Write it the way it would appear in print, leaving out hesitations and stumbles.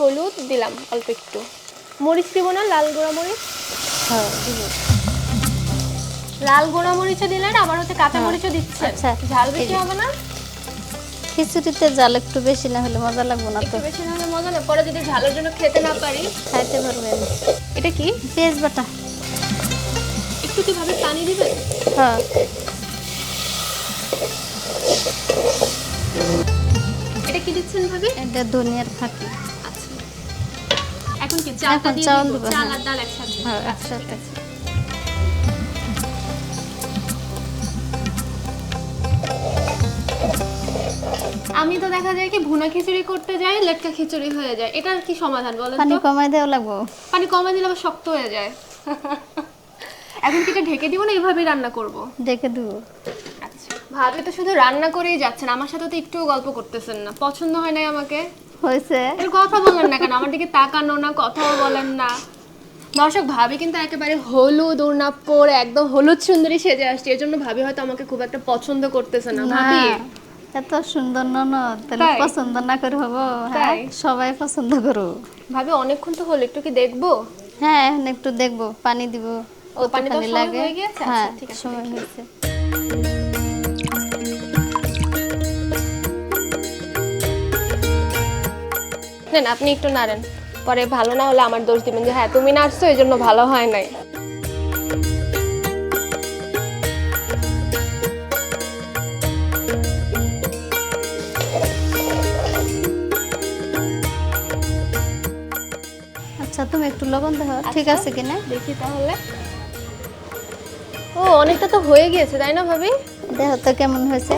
হলুদ দিলাম অল্প একটু, মরিচ দিব না, লাল গোড়া মরিচ। হ্যাঁ দিব। লাল গোড়া মরিচও দিলেন, আবার হচ্ছে কাঁচা মরিচও দিচ্ছেন। আচ্ছা, ঝাল বেশি হবে না? খিচুড়িতে জাল একটু বেশি না হলে মজা লাগবে না তো। একটু বেশি না হলে মজা না, পরে যদি ঝালের জন্য খেতে না পারি। খাইতে পারবেন। এটা কি? পেঁয়াজ বাটা। একটু কিভাবে পানি দিবেন? হ্যাঁ। এটা কি দিচ্ছেন ভাবি? এটা ধনিয়ার ফাঁকি। আচ্ছা, এখন কি চালটা এখন দিয়ে চাল দিব? দিব, চাল হ্যাঁ। আর ডাল একসাথে? হ্যাঁ আচ্ছা, ঠিক একসাথে। আছে। আমি তো দেখা যায় কি ভুনা খিচুড়ি করতে যাই, লেটকা খিচুড়ি হয়ে যায়। এটার কি সমাধান বলেন পানি তো? কমাই দেওয়া লাগবো। পানি কমে দিলে আবার শক্ত হয়ে যায়। এখন কি এটা ঢেকে দিব না এইভাবেই রান্না করব? ডেকে দেবো। আচ্ছা, ভাবি তো শুধু রান্না করেই যাচ্ছেন, আমার সাথে তো একটুও গল্প করতেছেন না। পছন্দ হয় নাই আমাকে? হয়েছে। এর কথা বললেন না কেন? আমার দিকে তাকানো না, কথাও বলেন না। দর্শক, ভাবি কিন্তু একেবারে হলুদ ওড়না পরে একদম হলুদ সুন্দরী সেজে আসছে, এর জন্য ভাবি হয়তো আমাকে খুব একটা পছন্দ করতেছে না। ভাবি এত সুন্দর ননদ, তাহলে তাই? পছন্দ না করে হবো? হ্যাঁ, তাই? সবাই পছন্দ করো। ভাবি অনেকক্ষণ তো হলো, একটু কি দেখবো? হ্যাঁ এখন একটু দেখবো, পানি দিব। ও, পানি দেওয়ার সময় লাগে। হয়ে গিয়েছে? হ্যাঁ আচ্ছা, ঠিক আছে, সময় দেখি। হয়েছে। নেন, আপনি একটু নাড়েন, পরে ভালো না হলে আমার দোষ দিবেন যে হ্যাঁ তুমি নাড়ছো এই জন্য ভালো হয় নাই। আচ্ছা তুমি একটু লবণ দেখো ঠিক আচ্ছা, আছে কিনা। দেখি তাহলে। ও, অনেকটা তো হয়ে গিয়েছে তাই না ভাবি? দেখো তো কেমন হয়েছে।